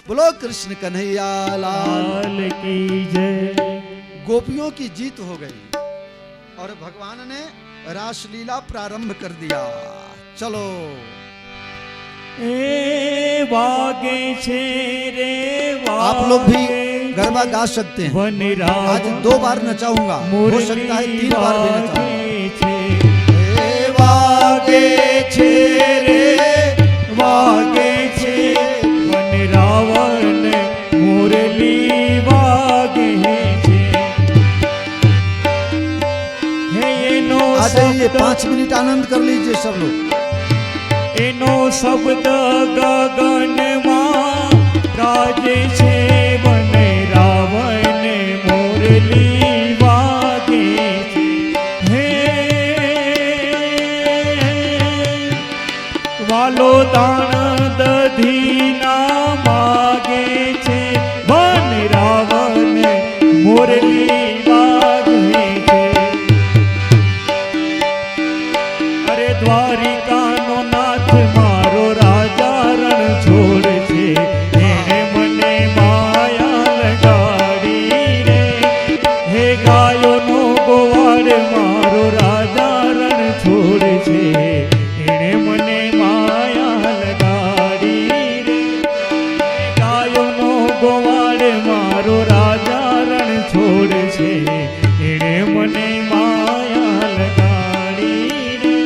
बोलो कृष्ण कन्हैया लाल की जय। गोपियों की जीत हो गई और भगवान ने रासलीला प्रारंभ कर दिया। चलो ए वागे छे रे वागे, आप लोग भी गरबा गा सकते हैं। आज 2 बार नचाऊंगा, हो सकता है 3 बार भी नचाऊंगा। ए वागे छे रे वागे छे, वन रावण मुरली वागे छे। हे नो आ जाइए, 5 मिनट आनंद कर लीजिए सब लोग। एनो शब्द गगन मां राजे छे, वन रावण मुरली वागे छे। हे वालो दान दधीना मागे छे, वन रावण मुरली वागे छे। अरे द्वारिका नो नाथ मारो राजा रण छोड़ छे, एने मने माया लगाड़ी रे। हे गायो नो गोवाड़ मारो राजा रण छोड़ छे, एने मने माया लगाड़ी रे। गायो नो गोवाड़ मारो राजा रण छोड़ छे, एने मने माया लगाड़ी रे।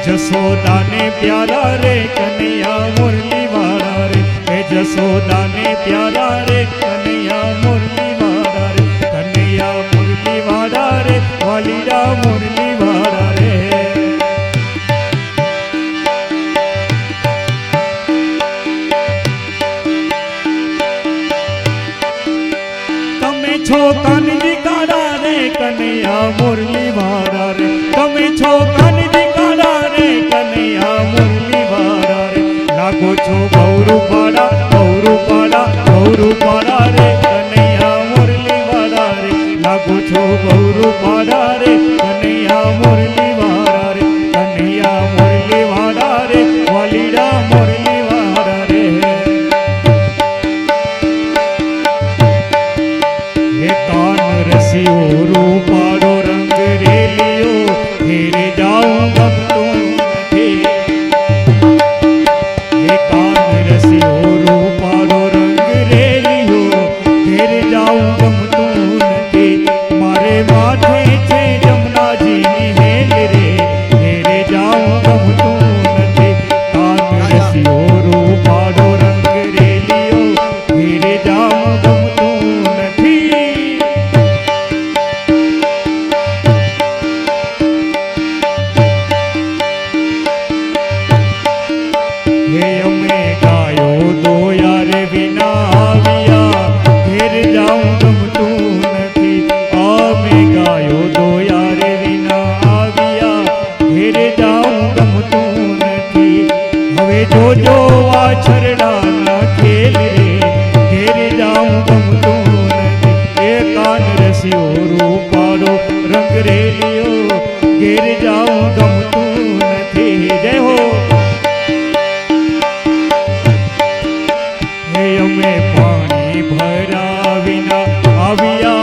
जसोदा ने प्यारा रे कन्हैया मुरली वाला रे, हे जसोदा ने प्यारा रे कन्हैया मुरली वाला रे, कन्हैया मुरली वाला रे, वालीरा मुरली वाला रे। तमे छो कानजी काड़ा रे कन्हैया मुरली वाला रे, तमे छो कानजी काड़ा रे कन्हैया मुरली वाला रे। लागो छो गौरू पाड़ा गौरू पाड़ा गौरू पाड़ा रे कन्हैया मुरली वाला रे, लागो छो गौरू पाड़ा रे कन्हैया मुरली वाला रे, कन्हैया मुरली वाला रे, वालीड़ा मुरली वाला रे। हे कान रसियो रूपाड़ो रंग रेलियो, हेरे जाऊं भक्तों थे। हे कान रसियो रूपाड़ो रंग रेलियो, हेरे जाऊं भक्तों थे। मारे माथे छे जमुना जी नी हेल रे, हेरे जाऊं भक्तों थे। कान रसियो रूपाड़ो रंग रेलियो, हेरे जाऊं भक्तों थी। हे अमे गायो दो यार बिना आविया, घेर जाऊं गमतू नथी। आमे गायो दो यार बिना आविया, घेर जाऊं गमतू नथी। हवे जोजो वाछरड़ा ना खेल रे, घेर जाऊं गमतू नथी। ए कान रसियो रूपाड़ो रंग रेलियो, घेर जाऊं गमतू नथी। जय हो। અમે પાણી ભરા વિના આવ્યા,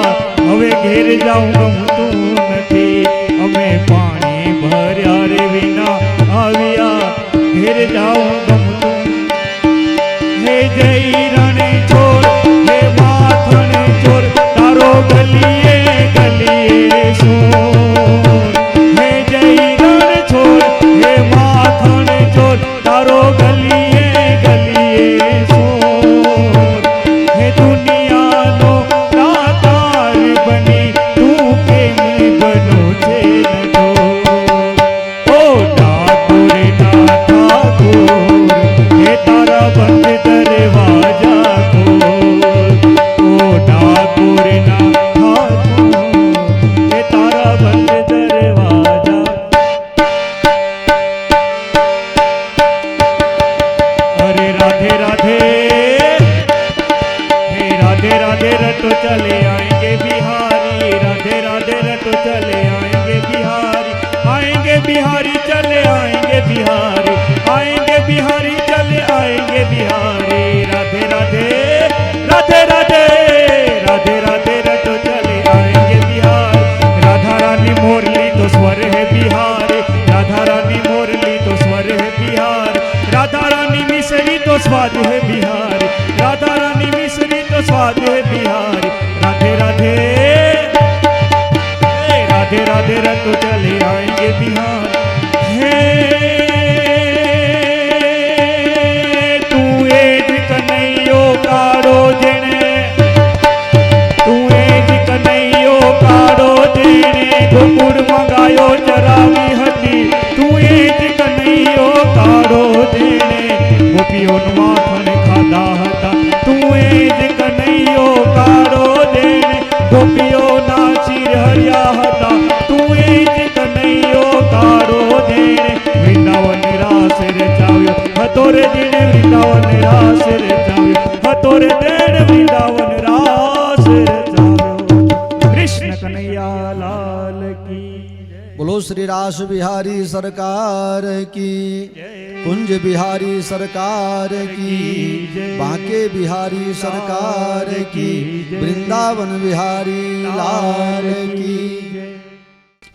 હવે ઘેર જાઉં ગમતું નથી। અમે પાણી ભર્યા રે વિના આવ્યા, ઘેર જાઉં ગમતું। હે જય રણે છોડ, હે માથણે ચોર, તારો ગલીએ ગલીએ સોર। હે જય રણ છોડ, હે માથણે ચોર, रटो चले आएंगे बिहारी, राधे राधे रटो चले आएंगे बिहारी, आएंगे बिहारी चले आएंगे बिहारी, आएंगे बिहारी चले आएंगे बिहारी, राधे राधे राधे राधे राधे राधे रटो चले आएंगे बिहारी। राधा रानी मोरली तो स्वर है बिहारी, राधा रानी मोरली तो स्वर है बिहारी, राधा रानी मिसरी तो स्वाद है बिहारी, राधा रानी मिसरी तो स्वाद है बिहारी, राधे राधे राधे राधे रटो चले आएंगे बिहार। तू एज कन्हैयो कारो जने, तू एज कन्हैयो कारो जने, गोकुड़ मंगायो चरावी हती, तू एज कन्हैयो कारो जने, गोपियों माखन खाधा हता, तू एज कन्हैयो कारो जने, गोपियों ना चीर हरिया हता, तू एज कन्हैयो कारो जने, वृंदावन रास रचाव्यो हतोरे दिन, वृंदावन रास रचाव्यो हतोरे दिन, वृंदावन रास रचाव्यो। कृष्ण कन्हैया लाल की बोलो श्री रास बिहारी सरकार की, कुंज बिहारी सरकार की, बांके बिहारी सरकार की, वृंदावन बिहारी लाल की।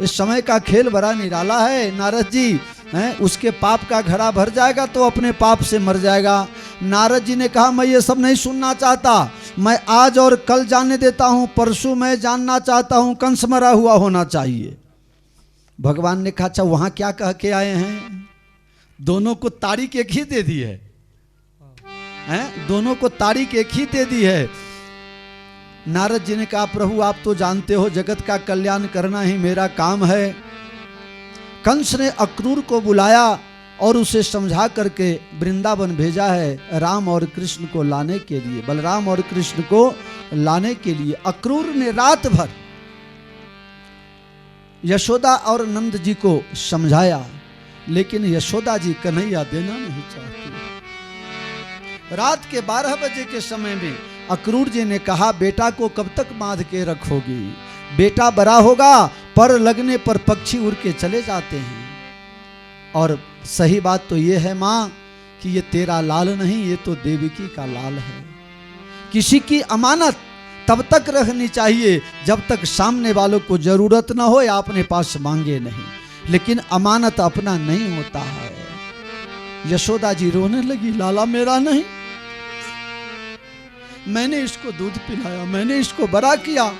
इस समय का खेल बड़ा निराला है नारद जी हैं, उसके पाप का घड़ा भर जाएगा तो अपने पाप से मर जाएगा। नारद जी ने कहा मैं ये सब नहीं सुनना चाहता, मैं आज और कल जानने देता हूं, परसों मैं जानना चाहता हूं, कंस मरा हुआ होना चाहिए। भगवान ने कहा अच्छा वहां क्या कह के आए हैं? दोनों को तारीख एक ही दे दी है, दोनों को तारीख एक ही दे दी है। नारद जी ने कहा प्रभु आप तो जानते हो जगत का कल्याण करना ही मेरा काम है। कंस ने अक्रूर को बुलाया और उसे समझा करके वृंदावन भेजा है राम और कृष्ण को लाने के लिए, बलराम और कृष्ण को लाने के लिए। अक्रूर ने रात भर यशोदा और नंद जी को समझाया, लेकिन यशोदा जी कन्हैया देना नहीं चाहती। रात के 12 बजे के समय में अक्रूर जी ने कहा बेटा को कब तक बांध के रखोगी? बेटा बड़ा होगा पर लगने पर पक्षी उड़ के चले जाते हैं। और सही बात तो ये है माँ कि ये तेरा लाल नहीं, ये तो देवकी का लाल है। किसी की अमानत तब तक रखनी चाहिए जब तक सामने वालों को जरूरत ना हो या अपने पास मांगे नहीं, लेकिन अमानत अपना नहीं होता है। यशोदा जी रोने लगी, लाला मेरा नहीं, मैंने इसको दूध पिलाया, मैंने इसको बड़ा किया,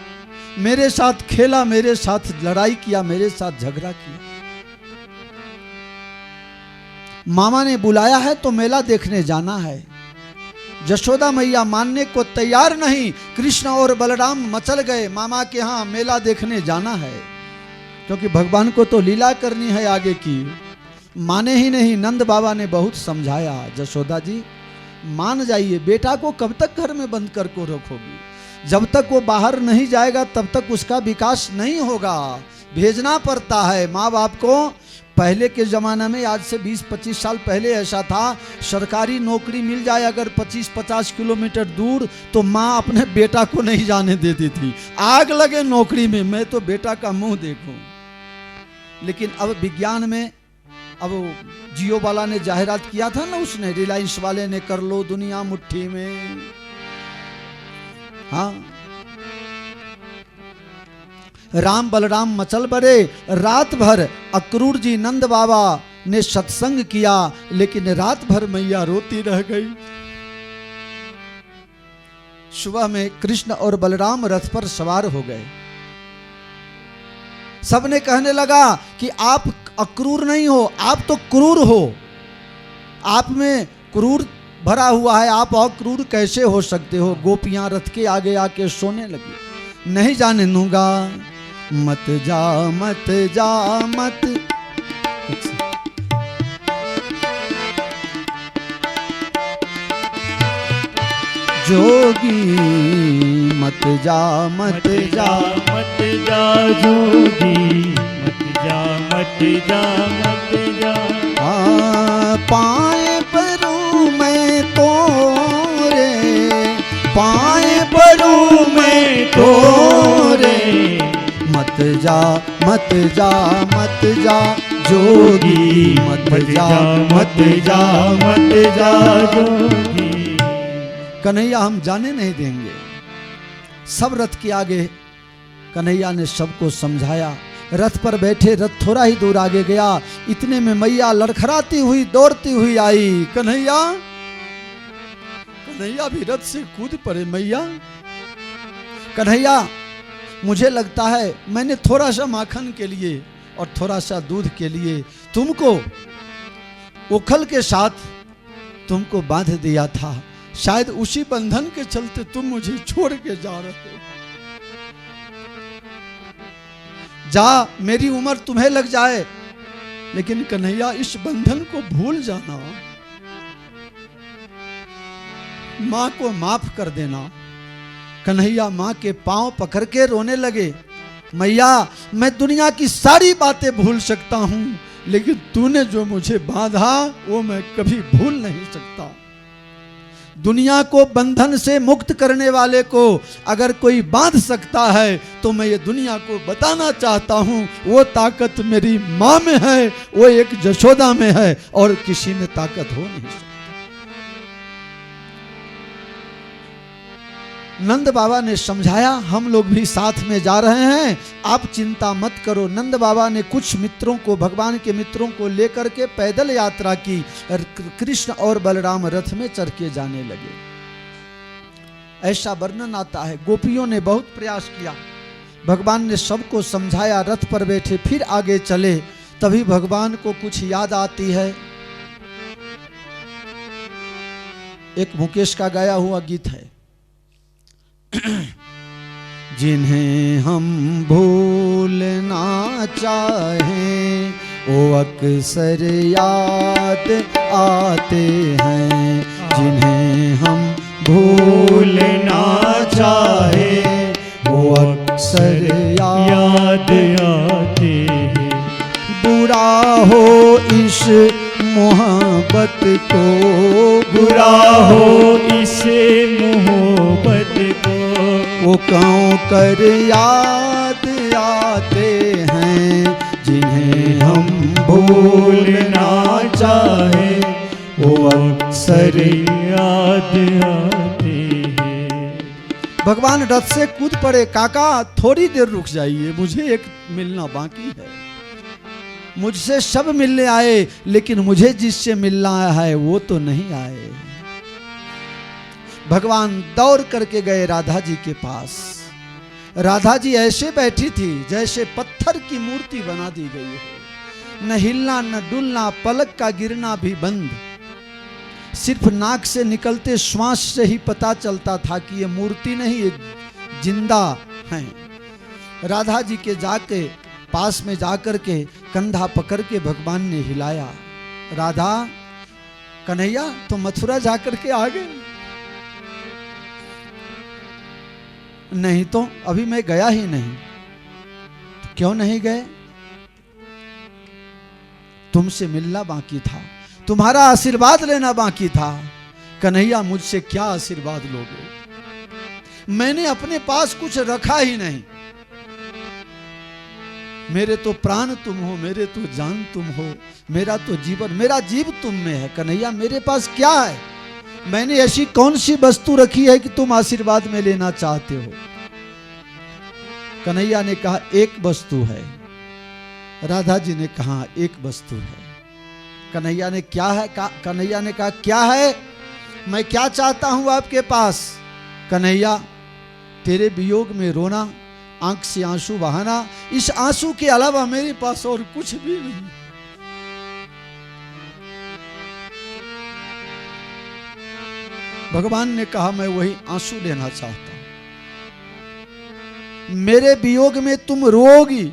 मेरे साथ खेला, मेरे साथ लड़ाई किया, मेरे साथ झगड़ा किया। मामा ने बुलाया है तो मेला देखने जाना है। यशोदा मैया मानने को तैयार नहीं। कृष्ण और बलराम मचल गए, मामा के यहाँ मेला देखने जाना है, क्योंकि भगवान को तो लीला करनी है आगे की। माने ही नहीं। नंद बाबा ने बहुत समझाया, यशोदा जी मान जाइए, बेटा को कब तक घर में बंद कर को रखोगी? जब तक वो बाहर नहीं जाएगा तब तक उसका विकास नहीं होगा, भेजना पड़ता है माँ बाप को। पहले के ज़माना में, आज से 20-25 साल पहले ऐसा था, सरकारी नौकरी मिल जाए अगर 25-50 किलोमीटर दूर तो माँ अपने बेटा को नहीं जाने देती थी, आग लगे नौकरी में, मैं तो बेटा का मुंह देखूं। लेकिन अब विज्ञान में, अब जियो वाला ने जाहिरात किया था ना, उसने रिलायंस वाले ने, कर लो दुनिया मुट्ठी में। हाँ, राम बलराम मचल बड़े। रात भर अक्रूर जी नंद बाबा ने सत्संग किया, लेकिन रात भर मैया रोती रह गई। सुबह में कृष्ण और बलराम रथ पर सवार हो गए। सबने कहने लगा कि आप अक्रूर नहीं हो, आप तो क्रूर हो, आप में क्रूर भरा हुआ है, आप अक्रूर कैसे हो सकते हो? गोपियां रथ के आगे आके सोने लगी। नहीं जाने दूंगा, मत जा मत जा मत। जोगी मत जा मत जा मत जा जोगी, मत जा मत जा मत जा। पाए परू मैं तोरे, पाए परू मैं मत जा मत जा मत जा जोगी, मत जा मत जा मत जा जोगी। कन्हैया हम जाने नहीं देंगे। सब रथ के आगे कन्हैया ने सबको समझाया। रथ पर बैठे, रथ थोड़ा ही दूर आगे गया, इतने में मैया लड़खड़ाती हुई दौड़ती हुई आई। कन्हैया, कन्हैया भी रथ से कूद पड़े। मैया, कन्हैया, मुझे लगता है मैंने थोड़ा सा माखन के लिए और थोड़ा सा दूध के लिए तुमको उखल के साथ तुमको बांध दिया था। शायद उसी बंधन के चलते तुम मुझे छोड़ के जा रहे हो। जा, मेरी उम्र तुम्हें लग जाए, लेकिन कन्हैया इस बंधन को भूल जाना, मां को माफ कर देना। कन्हैया मां के पांव पकड़ के रोने लगे। मैया, मैं दुनिया की सारी बातें भूल सकता हूं, लेकिन तूने जो मुझे बांधा वो मैं कभी भूल नहीं सकता। दुनिया को बंधन से मुक्त करने वाले को अगर कोई बांध सकता है तो मैं ये दुनिया को बताना चाहता हूं, वो ताकत मेरी मां में है, वो एक जशोदा में है, और किसी में ताकत हो नहीं सकती। नंद बाबा ने समझाया, हम लोग भी साथ में जा रहे हैं, आप चिंता मत करो। नंद बाबा ने कुछ मित्रों को, भगवान के मित्रों को लेकर के पैदल यात्रा की। कृष्ण और बलराम रथ में चढ़ के जाने लगे। ऐसा वर्णन आता है, गोपियों ने बहुत प्रयास किया, भगवान ने सबको समझाया, रथ पर बैठे फिर आगे चले। तभी भगवान को कुछ याद आती है। एक मुकेश का गाया हुआ गीत है, जिन्हें हम भूलना चाहें वो अक्सर याद आते हैं। जिन्हें हम भूलना चाहें वो अक्सर याद आते हैं। बुरा हो इस मोहब्बत को, बुरा हो इस मोहब्बत को, वो कौं कर याद आते हैं। जिन्हें हम भूलना चाहे वो अक्सर याद आते हैं। भगवान रथ से कूद पड़े। काका, थोड़ी देर रुक जाइए, मुझे एक मिलना बाकी है। मुझसे सब मिलने आए, लेकिन मुझे जिससे मिलना है वो तो नहीं आए। भगवान दौड़ करके गए राधा जी के पास। राधा जी ऐसे बैठी थी जैसे पत्थर की मूर्ति बना दी गई हो, न हिलना न डुलना, पलक का गिरना भी बंद। सिर्फ नाक से निकलते श्वास से ही पता चलता था कि ये मूर्ति नहीं, ये जिंदा हैं। राधा जी के जाके पास में जाकर के कंधा पकड़ के भगवान ने हिलाया। राधा, कन्हैया तो मथुरा जाकर के आ गए? नहीं तो अभी मैं गया ही नहीं। तो क्यों नहीं गए? तुमसे मिलना बाकी था, तुम्हारा आशीर्वाद लेना बाकी था। कन्हैया, मुझसे क्या आशीर्वाद लोगे? मैंने अपने पास कुछ रखा ही नहीं। मेरे तो प्राण तुम हो, मेरे तो जान तुम हो, मेरा तो जीवन, मेरा जीव तुम में है। कन्हैया, मेरे पास क्या है? मैंने ऐसी कौन सी वस्तु रखी है कि तुम आशीर्वाद में लेना चाहते हो? कन्हैया ने कहा, एक वस्तु है। राधा जी ने कहा, एक वस्तु है। कन्हैया ने क्या है? कन्हैया ने कहा, क्या है? मैं क्या चाहता हूं आपके पास? कन्हैया, तेरे वियोग में रोना, आंख से आंसू बहाना, इस आंसू के अलावा मेरे पास और कुछ भी नहीं। भगवान ने कहा, मैं वही आंसू लेना चाहता हूं। मेरे वियोग में तुम रोगी,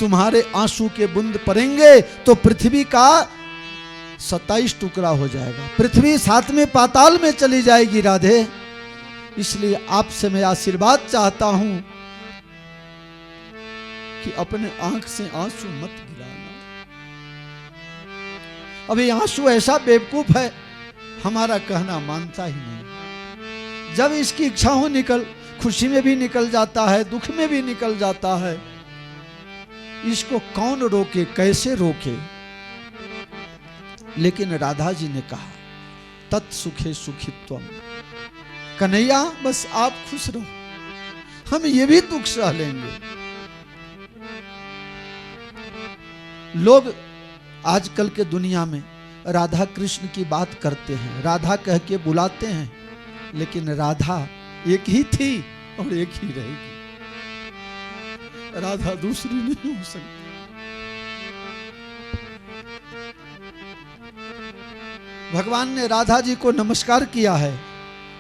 तुम्हारे आंसू के बूंद पड़ेंगे तो पृथ्वी का 27 टुकड़ा हो जाएगा, पृथ्वी 7वें पाताल में चली जाएगी। राधे, इसलिए आपसे मैं आशीर्वाद चाहता हूं कि अपने आंख से आंसू मत गिराना। अभी आंसू ऐसा बेवकूफ है, हमारा कहना मानता ही नहीं। जब इसकी इच्छा हो निकल, खुशी में भी निकल जाता है, दुख में भी निकल जाता है। इसको कौन रोके, कैसे रोके। लेकिन राधा जी ने कहा तत्सुखे सुखित्वम, कन्हैया बस आप खुश रहो, हम ये भी दुख सह लेंगे। लोग आजकल के दुनिया में राधा कृष्ण की बात करते हैं, राधा कह के बुलाते हैं, लेकिन राधा एक ही थी और एक ही रहेगी, राधा दूसरी नहीं हो सकती। भगवान ने राधा जी को नमस्कार किया है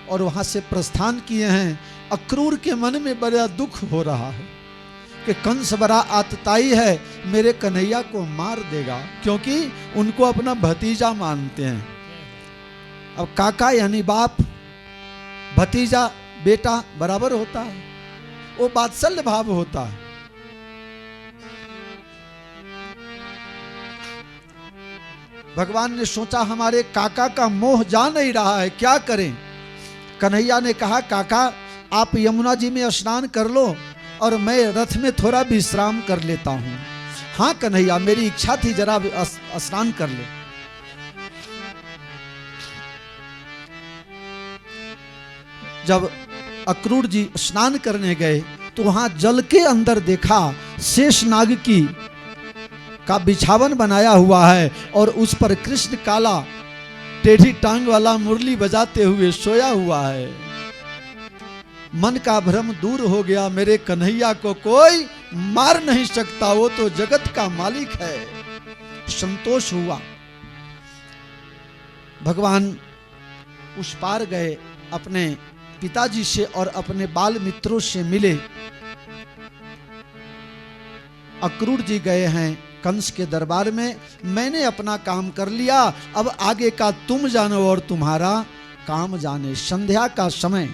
और वहां से प्रस्थान किए हैं। अक्रूर के मन में बड़ा दुख हो रहा है कि कंस बड़ा आतताई है, मेरे कन्हैया को मार देगा, क्योंकि उनको अपना भतीजा मानते हैं। अब काका यानी बाप, भतीजा बेटा बराबर होता है, वो वात्सल्य भाव होता है। भगवान ने सोचा हमारे काका का मोह जा नहीं रहा है, क्या करें। कन्हैया ने कहा काका आप यमुना जी में स्नान कर लो और मैं रथ में थोड़ा विश्राम कर लेता हूं। हाँ कन्हैया मेरी इच्छा थी जरा स्नान कर ले। जब अक्रूर जी स्नान करने गए तो वहां जल के अंदर देखा शेषनाग की का बिछावन बनाया हुआ है और उस पर कृष्ण काला टेढ़ी टांग वाला मुरली बजाते हुए सोया हुआ है। मन का भ्रम दूर हो गया, मेरे कन्हैया को कोई मार नहीं सकता, वो तो जगत का मालिक है। संतोष हुआ। भगवान उस पार गए, अपने पिताजी से और अपने बाल मित्रों से मिले। अक्रूर जी गए हैं कंस के दरबार में, मैंने अपना काम कर लिया, अब आगे का तुम जानो और तुम्हारा काम जाने। संध्या का समय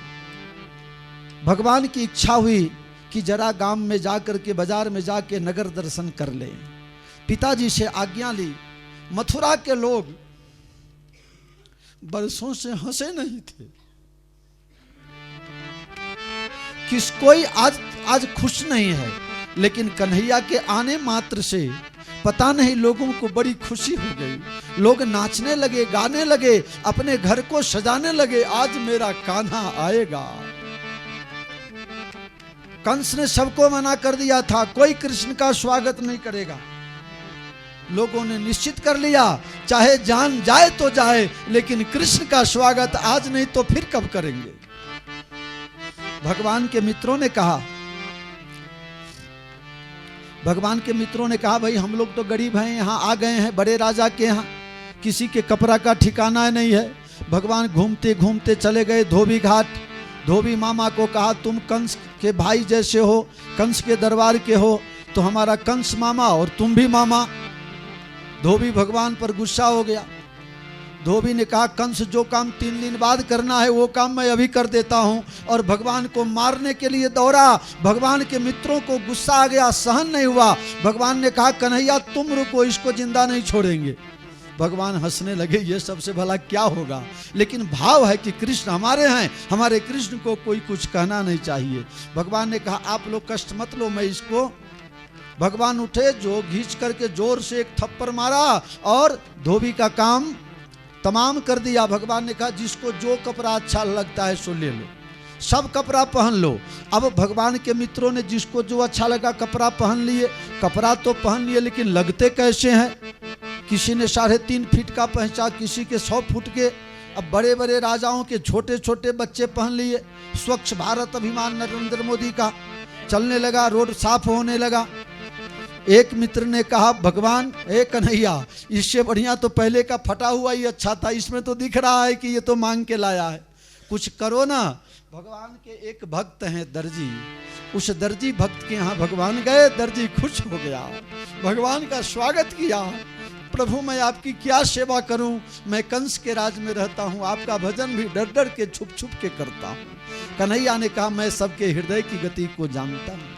भगवान की इच्छा हुई कि जरा गांव में जाकर के बाजार में जाके नगर दर्शन कर ले। पिताजी से आज्ञा ली। मथुरा के लोग बरसों से हंसे नहीं थे, किस कोई आज खुश नहीं है, लेकिन कन्हैया के आने मात्र से पता नहीं लोगों को बड़ी खुशी हो गई। लोग नाचने लगे, गाने लगे, अपने घर को सजाने लगे, आज मेरा कान्हा आएगा। कंस ने सबको मना कर दिया था, कोई कृष्ण का स्वागत नहीं करेगा। लोगों ने निश्चित कर लिया चाहे जान जाए तो जाए, लेकिन कृष्ण का स्वागत आज नहीं तो फिर कब करेंगे। भगवान के मित्रों ने कहा भाई हम लोग तो गरीब हैं, यहाँ आ गए हैं बड़े राजा के यहाँ, किसी के कपड़ा का ठिकाना नहीं है। भगवान घूमते घूमते चले गए धोबी घाट। धोबी मामा को कहा तुम कंस के भाई जैसे हो, कंस के दरबार के हो, तो हमारा कंस मामा और तुम भी मामा। धोबी भगवान पर गुस्सा हो गया। धोबी ने कहा कंस जो काम 3 दिन बाद करना है वो काम मैं अभी कर देता हूं, और भगवान को मारने के लिए दौड़ा। भगवान के मित्रों को गुस्सा आ गया, सहन नहीं हुआ। भगवान ने कहा कन्हैया तुम रुको, इसको जिंदा नहीं छोड़ेंगे। भगवान हंसने लगे, ये सबसे भला क्या होगा, लेकिन भाव है कि कृष्ण हमारे हैं, हमारे कृष्ण को कोई कुछ कहना नहीं चाहिए। भगवान ने कहा आप लोग कष्ट मत लो, मैं इसको। भगवान उठे, जो घींच करके जोर से एक थप्पड़ मारा और धोबी का काम तमाम कर दिया। भगवान ने कहा जिसको जो कपड़ा अच्छा लगता है सो ले लो, सब कपड़ा पहन लो। अब भगवान के मित्रों ने जिसको जो अच्छा लगा कपड़ा पहन लिए। कपड़ा तो पहन लिए, लेकिन लगते कैसे हैं। किसी ने 3.5 फीट का पहचा, किसी के 100 फुट के। अब बड़े बड़े राजाओं के छोटे छोटे बच्चे पहन लिए। स्वच्छ भारत अभिमान नरेंद्र मोदी का चलने लगा, रोड साफ होने लगा। एक मित्र ने कहा भगवान ए कन्हैया, इससे बढ़िया तो पहले का फटा हुआ ही अच्छा था, इसमें तो दिख रहा है कि ये तो मांग के लाया है, कुछ करो ना। भगवान के एक भक्त हैं दर्जी, उस दर्जी भक्त के यहाँ भगवान गए। दर्जी खुश हो गया, भगवान का स्वागत किया। प्रभु मैं आपकी क्या सेवा करूं, मैं कंस के राज में रहता हूं, आपका भजन भी डर डर के छुप छुप के करता हूं। कन्हैया ने कहा मैं सबके हृदय की गति को जानता हूं।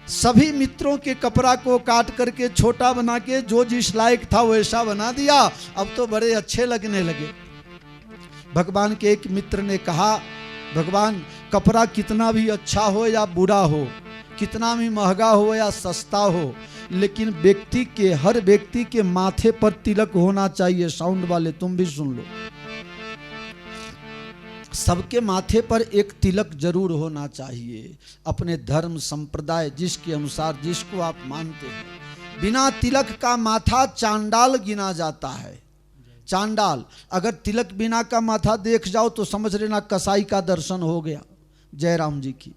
सभी मित्रों के कपड़ा को काट करके छोटा बना के जो जिस लायक था वैसा बना दिया। अब तो बड़े अच्छे लगने लगे। भगवान के एक मित्र ने कहा भगवान कपड़ा कितना भी अच्छा हो या बुरा हो, कितना भी महंगा हो या सस्ता हो, लेकिन हर व्यक्ति के माथे पर तिलक होना चाहिए। साउंड वाले तुम भी सुन लो, सबके माथे पर एक तिलक जरूर होना चाहिए, अपने धर्म संप्रदाय जिसके अनुसार जिसको आप मानते हैं। बिना तिलक का माथा चांडाल गिना जाता है। चांडाल, अगर तिलक बिना का माथा देख जाओ तो समझ लेना कसाई का दर्शन हो गया। जयराम जी की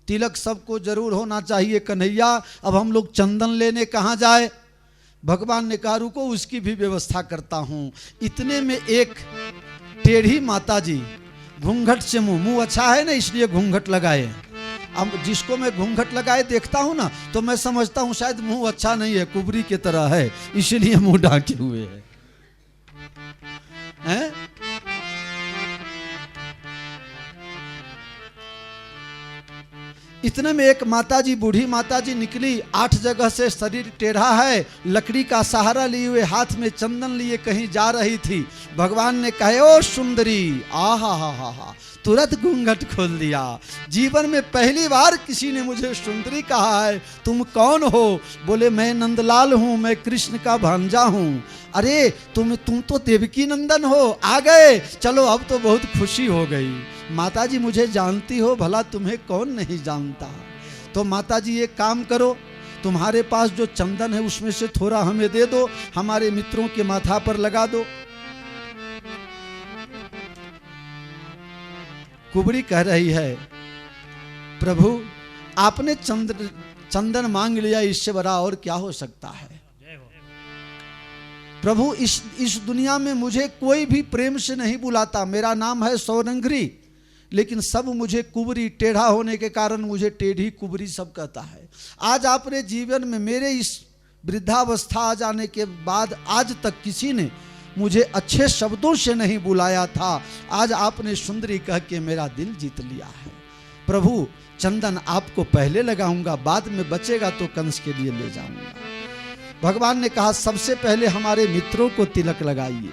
तिलक सबको जरूर होना चाहिए। कन्हैया अब हम लोग चंदन लेने कहाँ जाए? भगवान ने कहा रुको उसकी भी व्यवस्था करता हूँ। इतने में एक टेढ़ी माता जी घूंघट से मुंह अच्छा है ना इसलिए घूंघट लगाए। अब जिसको मैं घूंघट लगाए देखता हूँ ना तो मैं समझता हूँ शायद मुंह अच्छा नहीं है, कुबरी की तरह है, इसलिए मुंह ढाके हुए हैं। इतने में एक माताजी, बूढ़ी माताजी निकली। 8 जगह से शरीर टेढ़ा है, लकड़ी का सहारा लिए हुए, हाथ में चंदन लिए कहीं जा रही थी। भगवान ने कहे ओ सुंदरी, आहा हा हा हा, तुरंत घूंघट खोल दिया। जीवन में पहली बार किसी ने मुझे सुंदरी कहा है। तुम कौन हो? बोले मैं नंदलाल हूँ, मैं कृष्ण का भांजा हूँ। अरे तुम तो देवकी नंदन हो, आ गए, चलो अब तो बहुत खुशी हो गई। माताजी मुझे जानती हो, भला तुम्हें कौन नहीं जानता। तो माताजी एक काम करो, तुम्हारे पास जो चंदन है उसमें से थोड़ा हमें दे दो, हमारे मित्रों के माथा पर लगा दो। कुबरी कह रही है प्रभु आपने चंदन मांग लिया, इससे बड़ा और क्या हो सकता है। प्रभु इस दुनिया में मुझे कोई भी प्रेम से नहीं बुलाता। मेरा नाम है सौरंगरी, लेकिन सब मुझे कुबरी, टेढ़ा होने के कारण मुझे टेढ़ी कुबरी सब कहता है। आज आपने जीवन में मेरे इस वृद्धावस्था आ जाने के बाद आज तक किसी ने मुझे अच्छे शब्दों से नहीं बुलाया था। आज आपने सुंदरी कह के मेरा दिल जीत लिया है। प्रभु चंदन आपको पहले लगाऊंगा, बाद में बचेगा तो कंस के लिए ले जाऊंगा। भगवान ने कहा सबसे पहले हमारे मित्रों को तिलक लगाइए।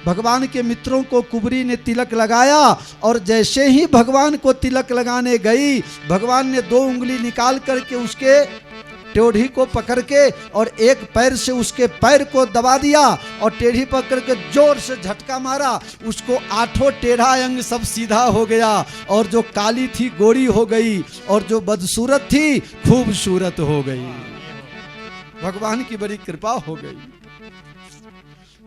भगवान के मित्रों को कुबरी ने तिलक लगाया, और जैसे ही भगवान को तिलक लगाने गई, भगवान ने 2 उंगली निकाल करके उसके टेढ़ी को पकड़ के और एक पैर से उसके पैर को दबा दिया और टेढ़ी पकड़ के जोर से झटका मारा। उसको 8 टेढ़ा अंग सब सीधा हो गया, और जो काली थी गोरी हो गई, और जो बदसूरत थी खूबसूरत हो गई। भगवान की बड़ी कृपा हो गई।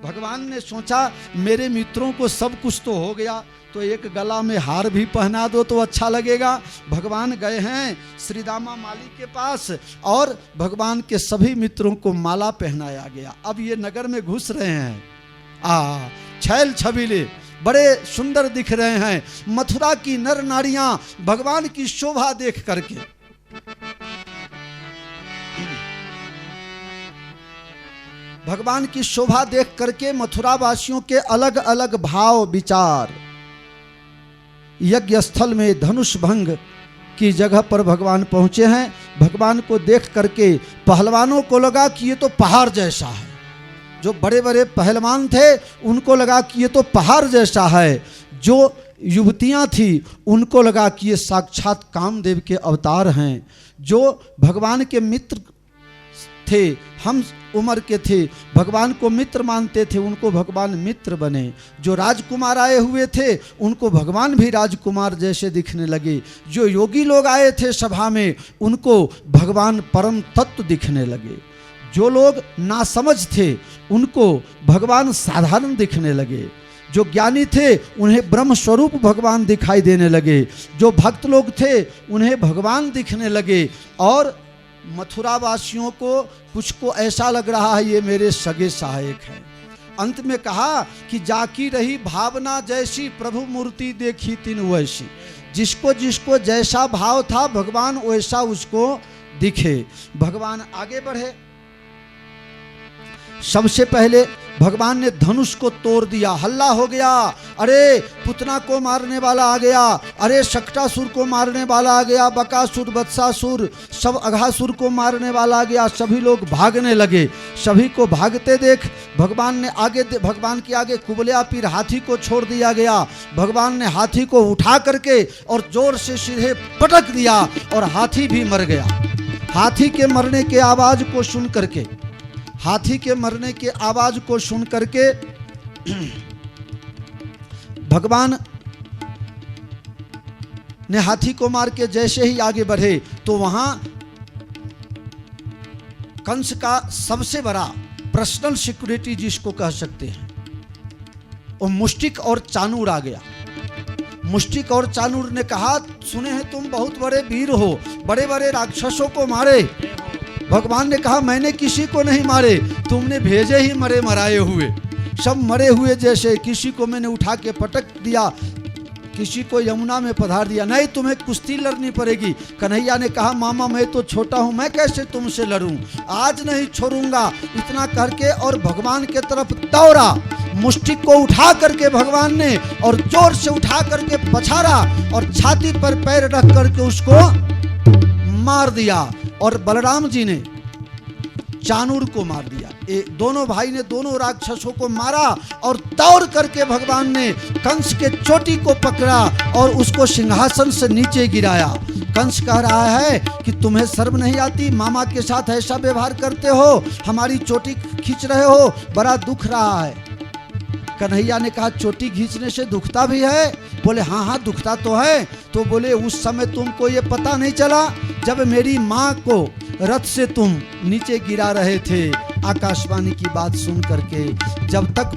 भगवान ने सोचा मेरे मित्रों को सब कुछ तो हो गया, तो एक गला में हार भी पहना दो तो अच्छा लगेगा। भगवान गए हैं श्री दामा माली के पास, और भगवान के सभी मित्रों को माला पहनाया गया। अब ये नगर में घुस रहे हैं, छैल छबीले बड़े सुंदर दिख रहे हैं। मथुरा की नर नारियां भगवान की शोभा देख करके भगवान की शोभा देख करके मथुरा वासियों के अलग अलग भाव विचार। यज्ञ स्थल में धनुष भंग की जगह पर भगवान पहुंचे हैं। भगवान को देख करके पहलवानों को लगा कि ये तो पहाड़ जैसा है। जो बड़े बड़े पहलवान थे उनको लगा कि ये तो पहाड़ जैसा है। जो युवतियां थी उनको लगा कि ये साक्षात कामदेव के अवतार हैं। जो भगवान के मित्र थे, हम उम्र के थे, भगवान को मित्र मानते थे, उनको भगवान मित्र बने। जो राजकुमार आए हुए थे उनको भगवान भी राजकुमार जैसे दिखने लगे। जो योगी लोग आए थे सभा में उनको भगवान परम तत्व दिखने लगे। जो लोग नासमझ थे उनको भगवान साधारण दिखने लगे। जो ज्ञानी थे उन्हें ब्रह्म स्वरूप भगवान दिखाई देने लगे। जो भक्त लोग थे उन्हें भगवान दिखने लगे। और मथुरा वासियों को कुछ को ऐसा लग रहा है ये मेरे सगे सहायक हैं। अंत में कहा कि जाकी रही भावना जैसी, प्रभु मूर्ति देखी तीन वैसी। जिसको जिसको जैसा भाव था भगवान वैसा उसको दिखे। भगवान आगे बढ़े। सबसे पहले भगवान ने धनुष को तोड़ दिया, हल्ला हो गया, अरे पुतना को मारने वाला आ गया, अरे शक्टासुर को मारने वाला आ गया, बकासुर, वत्सासुर, सब अघासुर को मारने वाला आ गया। सभी लोग भागने लगे। सभी को भागते देख भगवान के आगे कुबलिया पीर हाथी को छोड़ दिया गया। भगवान ने हाथी को उठा करके और जोर से सीधे पटक दिया और हाथी भी मर गया। हाथी के मरने के आवाज को सुन करके, हाथी के मरने के आवाज को सुन करके भगवान ने हाथी को मार के जैसे ही आगे बढ़े तो वहां कंस का सबसे बड़ा पर्सनल सिक्योरिटी जिसको कह सकते हैं, वो मुष्टिक और चाणूर आ गया। मुष्टिक और चाणूर ने कहा, सुने हैं तुम बहुत बड़े वीर हो, बड़े बड़े राक्षसों को मारे। भगवान ने कहा, मैंने किसी को नहीं मारे, तुमने भेजे ही मरे मराए हुए, सब मरे हुए जैसे। किसी को मैंने उठा के पटक दिया, किसी को यमुना में पधार दिया। नहीं, तुम्हें कुश्ती लड़नी पड़ेगी। कन्हैया ने कहा, मामा मैं तो छोटा हूं, मैं कैसे तुमसे लड़ूं, आज नहीं छोड़ूंगा। इतना करके और भगवान के तरफ दौड़ा। मुष्टिक को उठा करके भगवान ने और जोर से उठा करके पछाड़ा और छाती पर पैर रख करके उसको मार दिया। और बलराम जी ने चाणूर को मार दिया। दोनों भाई ने दोनों राक्षसों को मारा और दौड़ करके भगवान ने कंस के चोटी को पकड़ा और उसको सिंहासन से नीचे गिराया। कंस कह रहा है कि तुम्हें शर्म नहीं आती, मामा के साथ ऐसा व्यवहार करते हो, हमारी चोटी खींच रहे हो, बड़ा दुख रहा है। कन्हैया ने कहा, चोटी खींचने से दुखता भी है? बोले हाँ हाँ दुखता तो है। तो बोले उस समय तुमको ये पता नहीं चला जब मेरी माँ को रथ से तुम नीचे गिरा रहे थे आकाशवाणी की बात सुन करके। जब तक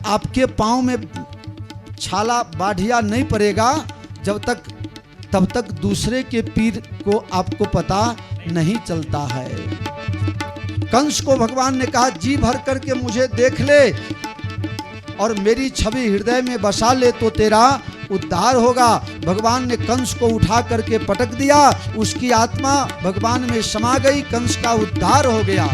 आपके पाँव में छाला बाढ़िया नहीं पड़ेगा तब तक दूसरे के पीर को आपको पता नहीं चलता है। कंस को भगवान ने कहा, जी भर करके मुझे देख ले और मेरी छवि हृदय में बसा ले तो तेरा उद्धार होगा। भगवान ने कंस को उठा करके पटक दिया, उसकी आत्मा भगवान में समा गई, कंस का उद्धार हो गया।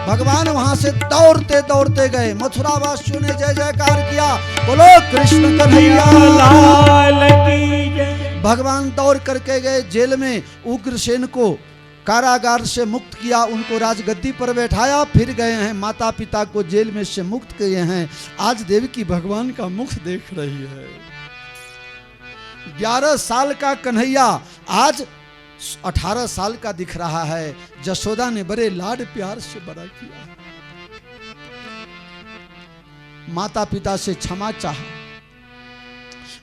भगवान वहां से दौड़ते दौड़ते गए, मथुरा वासियों ने जय जयकार किया, बोलो कृष्ण कन्हैया लाल की जय। भगवान दौड़ करके गए जेल में, उग्रसेन को कारागार से मुक्त किया, उनको राजगद्दी पर बैठाया, फिर गए हैं माता पिता को जेल में से मुक्त किए हैं। आज देवकी भगवान का मुख देख रही है। 11 साल का कन्हैया आज 18 साल का दिख रहा है। जसोदा ने बड़े लाड प्यार से बड़ा किया, माता पिता से क्षमा चाहा,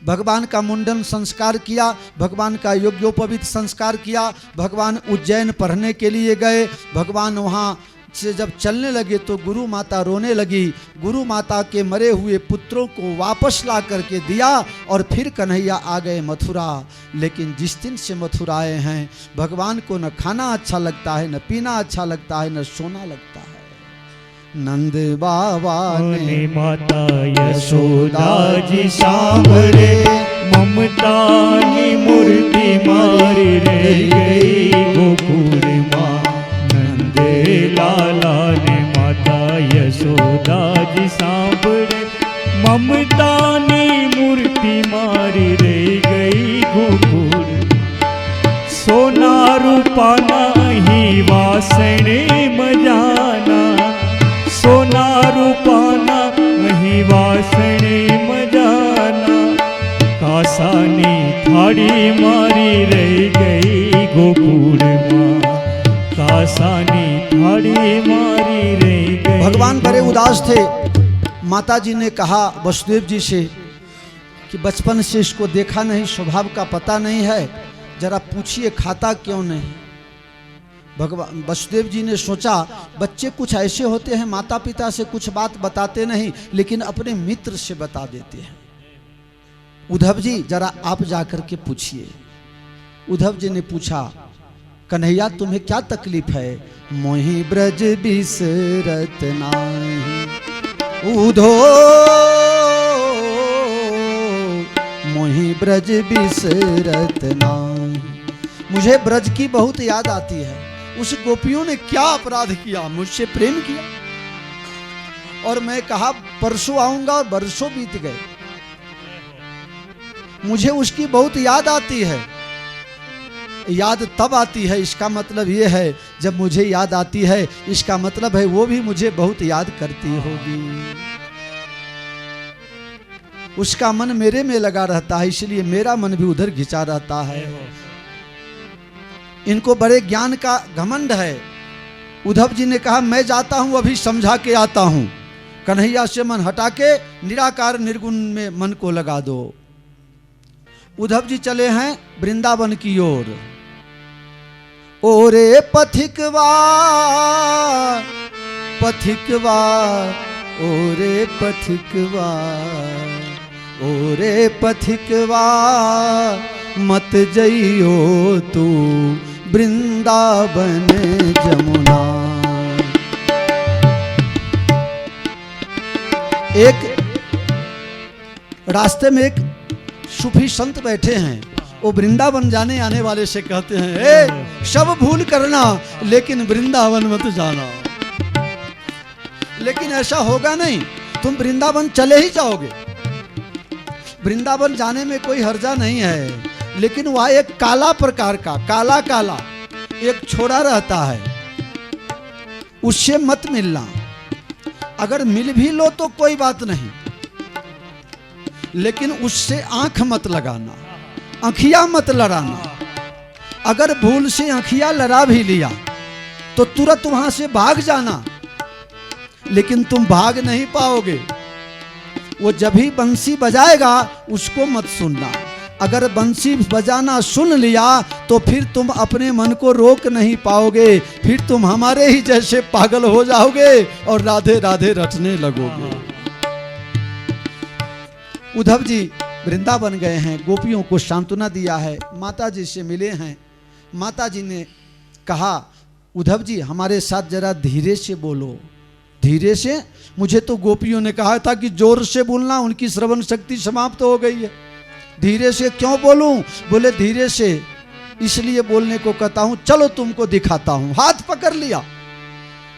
भगवान का मुंडन संस्कार किया, भगवान का यज्ञोपवीत संस्कार किया। भगवान उज्जैन पढ़ने के लिए गए। भगवान वहाँ से जब चलने लगे तो गुरु माता रोने लगी। गुरु माता के मरे हुए पुत्रों को वापस ला करके दिया और फिर कन्हैया आ गए मथुरा। लेकिन जिस दिन से मथुरा आए हैं भगवान को न खाना अच्छा लगता है, न पीना अच्छा लगता है, न सोना लगता है। नंद बाबा ने माता यशोदा जी सांभरे, ममता की मूर्ति मारी रह गई गोकुल माँ। नंद लाला ने माता यशोदा जी सांभरे, ममता की मूर्ति मारी रह गई गोकुल। सोना रूपा नहीं वासने मजाना, सोना रूपाना वही वासने मजाना। कासानी थाड़ी मारी रह गई गोकुल माँ, कासानी थाड़ी मारी रह गई। भगवान बड़े उदास थे। माता जी ने कहा वसुदेव जी से कि बचपन से इसको देखा नहीं, स्वभाव का पता नहीं है, जरा पूछिए खाता क्यों नहीं। भगवान वसुदेव जी ने सोचा बच्चे कुछ ऐसे होते हैं माता पिता से कुछ बात बताते नहीं लेकिन अपने मित्र से बता देते हैं। उद्धव जी जरा आप जाकर के पूछिए। उद्धव जी ने पूछा, कन्हैया तुम्हें क्या तकलीफ है? मोहि ब्रज बिसरत नाही उधो, मोहि ब्रज बिसरत नाही। मुझे ब्रज की बहुत याद आती है, उस गोपियों ने क्या अपराध किया, मुझसे प्रेम किया। और मैं कहा परसों आऊंगा और बरसों बीत गए। मुझे उसकी बहुत याद आती है। याद तब आती है, इसका मतलब ये है जब मुझे याद आती है, इसका मतलब है वो भी मुझे बहुत याद करती होगी। उसका मन मेरे में लगा रहता है, इसलिए मेरा मन भी उधर घिंचा रहता है। इनको बड़े ज्ञान का घमंड है। उद्धव जी ने कहा मैं जाता हूं, अभी समझा के आता हूं। कन्हैया से मन हटा के निराकार निर्गुण में मन को लगा दो। उद्धव जी चले हैं वृंदावन की ओर। ओरे पथिकवा पथिकवा, ओरे पथिकवा, ओरे पथिकवा, मत जइयो तू वृंदावन जमुना। एक रास्ते में एक सूफी संत बैठे हैं। वो वृंदावन जाने आने वाले से कहते हैं, ए सब भूल करना लेकिन वृंदावन मत जाना। लेकिन ऐसा होगा नहीं, तुम वृंदावन चले ही जाओगे। वृंदावन जाने में कोई हर्जा नहीं है, लेकिन वहां एक काला प्रकार का काला काला एक छोरा रहता है, उससे मत मिलना। अगर मिल भी लो तो कोई बात नहीं, लेकिन उससे आंख मत लगाना, आंखिया मत लड़ाना। अगर भूल से आंखिया लड़ा भी लिया तो तुरंत वहां से भाग जाना, लेकिन तुम भाग नहीं पाओगे। वो जब भी बंसी बजाएगा उसको मत सुनना। अगर बंसी बजाना सुन लिया तो फिर तुम अपने मन को रोक नहीं पाओगे, फिर तुम हमारे ही जैसे पागल हो जाओगे और राधे राधे रटने लगोगे। उद्धव जी वृंदावन गए हैं, गोपियों को सांत्वना दिया है, माता जी से मिले हैं। माता जी ने कहा उद्धव जी हमारे साथ जरा धीरे से बोलो। धीरे से? मुझे तो गोपियों ने कहा था कि जोर से बोलना, उनकी श्रवण शक्ति समाप्त हो गई है। धीरे से क्यों बोलूं? बोले धीरे से इसलिए बोलने को कहता हूं, चलो तुमको दिखाता हूं। हाथ पकड़ लिया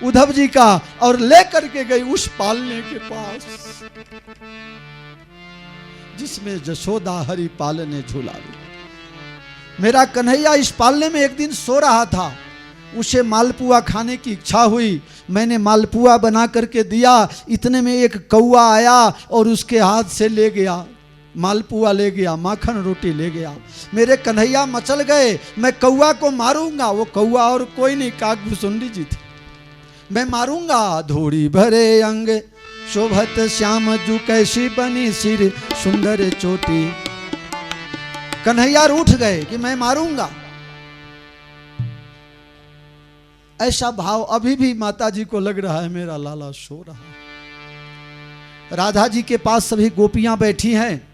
उद्धव जी का और लेकर के गई उस पालने के पास जिसमें जशोदा हरि पालने झूला ली। मेरा कन्हैया इस पालने में एक दिन सो रहा था, उसे मालपुआ खाने की इच्छा हुई। मैंने मालपुआ बना करके दिया, इतने में एक कौआ आया और उसके हाथ से ले गया, मालपुआ ले गया, माखन रोटी ले गया। मेरे कन्हैया मचल गए, मैं कौआ को मारूंगा। वो कौआ और कोई नहीं, काकभूषुंडी जी थे। मैं मारूंगा। धूड़ी भरे अंग शोभत श्याम जू, कैसी बनी सिर सुंदर चोटी। कन्हैया रूठ गए कि मैं मारूंगा। ऐसा भाव अभी भी माता जी को लग रहा है, मेरा लाला सो रहा है। राधा जी के पास सभी गोपियां बैठी हैं,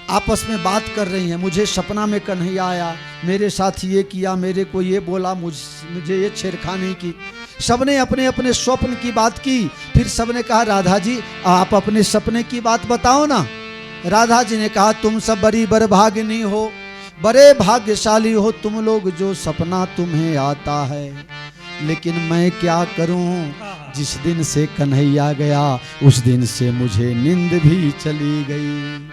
आपस में बात कर रही हैं। मुझे सपना में कन्हैया आया, मेरे साथ ये किया, मेरे को ये बोला, मुझे ये छेड़खानी की। सबने अपने अपने स्वप्न की बात की। फिर सबने कहा राधा जी आप अपने सपने की बात बताओ ना। राधा जी ने कहा तुम सब बड़ी बरभागिनी हो, बड़े भाग्यशाली हो तुम लोग, जो सपना तुम्हें आता है। लेकिन मैं क्या करूं, जिस दिन से कन्हैया गया उस दिन से मुझे नींद भी चली गई।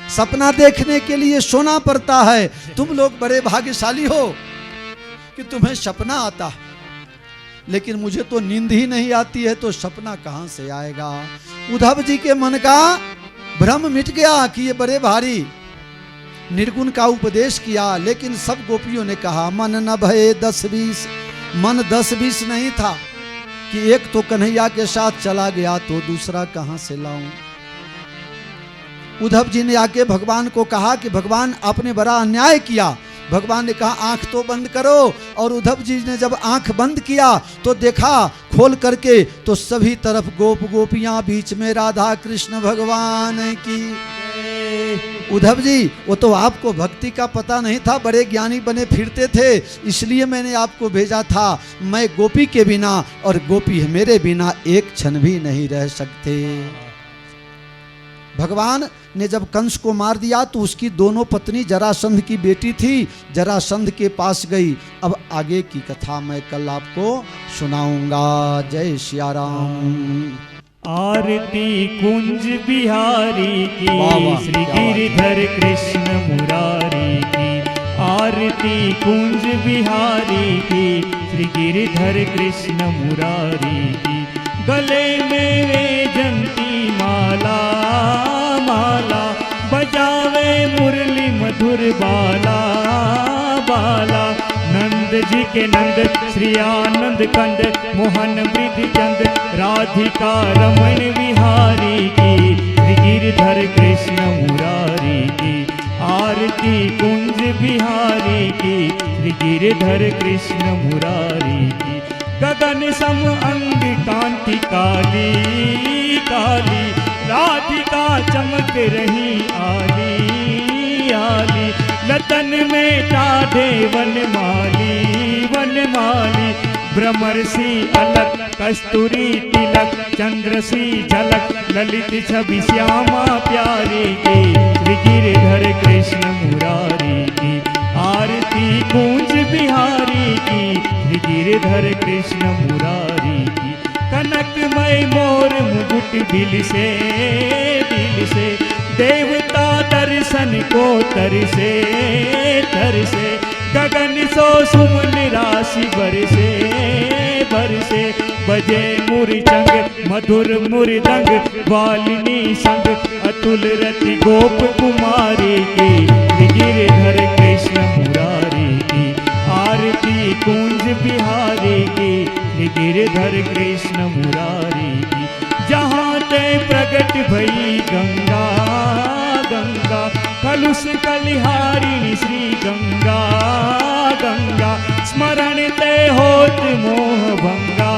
सपना देखने के लिए सोना पड़ता है। तुम लोग बड़े भाग्यशाली हो कि तुम्हें सपना आता है, लेकिन मुझे तो नींद ही नहीं आती है, तो सपना कहां से आएगा। उद्धव जी के मन का भ्रम मिट गया कि ये बड़े भारी निर्गुण का उपदेश किया। लेकिन सब गोपियों ने कहा मन न भये 10-20। मन 10-20 नहीं था कि एक तो कन्हैया के साथ चला गया तो दूसरा कहां से लाऊं। उद्धव जी ने आके भगवान को कहा कि भगवान आपने बड़ा अन्याय किया। भगवान ने कहा आंख तो बंद करो। और उद्धव जी ने जब आंख बंद किया तो देखा खोल करके तो सभी तरफ गोप गोपियां, बीच में राधा कृष्ण भगवान की। उद्धव जी वो तो आपको भक्ति का पता नहीं था, बड़े ज्ञानी बने फिरते थे, इसलिए मैंने आपको भेजा था। मैं गोपी के बिना और गोपी मेरे बिना एक क्षण भी नहीं रह सकते। भगवान ने जब कंस को मार दिया तो उसकी दोनों पत्नी जरासंध की बेटी थी, जरासंध के पास गई। अब आगे की कथा मैं कल आपको सुनाऊंगा। जय सिया राम। आरती कुंज बिहारी की, वाह वाह, श्री क्या बात है। गिरधर कृष्ण मुरारी की। आरती कुंज बिहारी की, श्री गिरधर कृष्ण मुरारी की। गले में वैजंती माला, माला बजावे मुरली मधुर बाला, बाला। नंद जी के नंद श्री आनंद कंद, मोहन वृद्धि चंद राधिका रमन विहारी की, श्री गिरधर कृष्ण मुरारी की। आरती कुंज बिहारी की, श्री गिरधर कृष्ण मुरारी की। गगन सम अंग कांति काली, काली राधिका चमक रही आली, आली। लतन में टाढ़े वनमाली, वनमाली। भ्रमर सी अलग कस्तूरी तिलक, चंद्र सी झलक ललित छवि श्यामा प्यारी की, श्री गिरधर कृष्ण मुरारी की। आरती कुंज बिहारी की, श्री गिरधर कृष्ण मुरारी की। कनकमय मोर मुकुट बिल से, बिल से देवता दर्शन को तरसे, तरसे। गगन सो सुमन राशि बरसे, बरसे। बजे मुरचंग मधुर मुरदंग, वालिनी संग अतुल रति गोप कुमारी की, श्री गिरधर कृष्ण मुरारी की। आरती कुंज बिहारी की, श्री गिरधर कृष्ण मुरारी की। जहाँ ते प्रगट भई गंगा, गंगा कलुष कलिहारिणी श्री गंगा, गंगा। स्मरण ते होत मोह भंगा,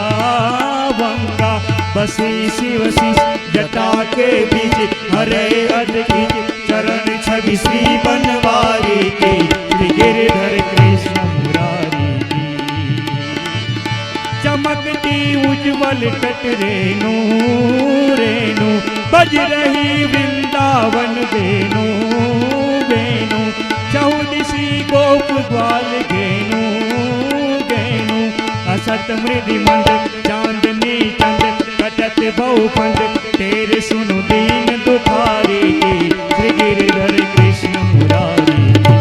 भंगा। बसी शिव शिष जटा के बीच, हरे अद्भुत चरण छवि श्री बनवारी की, श्री गिरधर कृष्ण मुरारी की। चमकती उज्ज्वल तट रेणु, रेणु बज रही वृंदावन वेणु, वेणु। चौदिसी गोप ग्वाल घेनु, घेनु। असत मृदि मंद चांदनी चंद, कटत बहु फंद तेरे सुनु दीन दुखारी की, श्री गिरधर कृष्ण मुरारी की।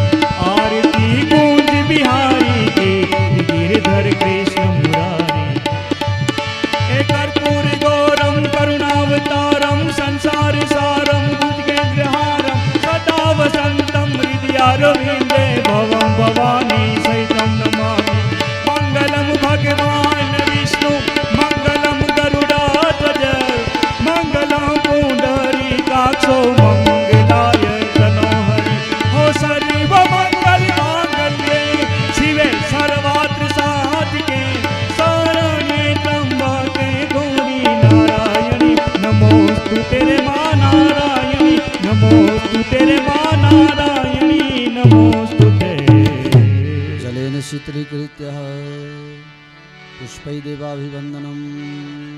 आरती कुंज बिहारी की, श्री गिरधर कृष्ण मुरारी की। कर्पूर गौरम करुणावतारम, संसार सारम भुजगेन्द्रहारम, सदा वसंतम हृदयारविंदे भवम भवानी सहितं नमामि। मंगलम भगवान विष्णु, मंगलम गरुड़ाध्वज, मंगलम पुंडरीकाक्षो, मंगलाय तनोहरि। हो सर्व मंगल मांगल्ये, शिवे सर्वात्र साधिके, शरण्ये त्र्यंबके गौरी नारायणी। नमोस्तु तेरे मां नारायणी, नमोस्तु तेरे मां नारायणी, नमोस्तु ते। जलेन शीतलीकृत्य पुष्पै देवाभिवन्दनम्।